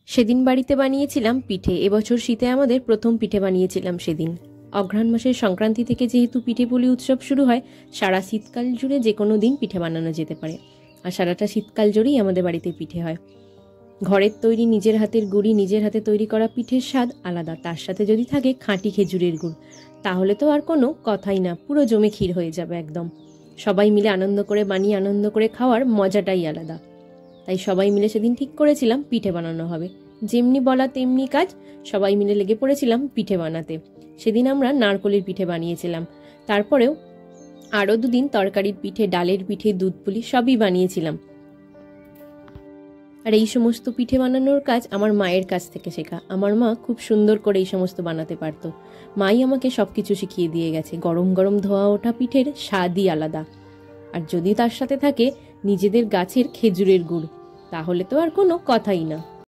সেদিন বাড়িতে বানিয়েছিলাম পিঠে। এবছর শীতে আমাদের প্রথম পিঠে বানিয়েছিলাম সেদিন। অঘ্রাণ মাসের সংক্রান্তি থেকে যেহেতু পিঠে পুলি উৎসব শুরু হয়, সারা শীতকাল জুড়ে যে কোনো দিন পিঠে বানানো যেতে পারে। আর সারাটা শীতকাল জুড়েই আমাদের বাড়িতে পিঠে হয়। ঘরের তৈরি নিজের হাতের গুড়ি, নিজের হাতে তৈরি করা পিঠের স্বাদ আলাদা। তার সাথে যদি থাকে খাঁটি খেজুরের গুড়, তাহলে তো আর কোনো কথাই না, পুরো জমে ক্ষীর হয়ে যাবে একদম। সবাই মিলে আনন্দ করে বানিয়ে আনন্দ করে খাওয়ার মজাটাই আলাদা। তাই সবাই মিলে সেদিন ঠিক করেছিলাম পিঠে বানানো হবে। যেমনি বলা তেমনি কাজ, সবাই মিলে লেগে পড়েছিলাম পিঠে বানাতে। সেদিন আমরা নারকলের পিঠে বানিয়েছিলাম। তারপরেও আরও দুদিন তরকারির পিঠে, ডালের পিঠে, দুধ পুলি সবই বানিয়েছিলাম। আর এই সমস্ত পিঠে বানানোর কাজ আমার মায়ের কাছ থেকে শেখা। আমার মা খুব সুন্দর করে এই সমস্ত বানাতে পারতো। মাই আমাকে সবকিছু শিখিয়ে দিয়ে গেছে। গরম গরম ধোয়া ওঠা পিঠের স্বাদই আলাদা। আর যদি তার সাথে থাকে নিজেদের গাছের খেজুরের গুড়, তাহলে তো আর কোনো কথাই না।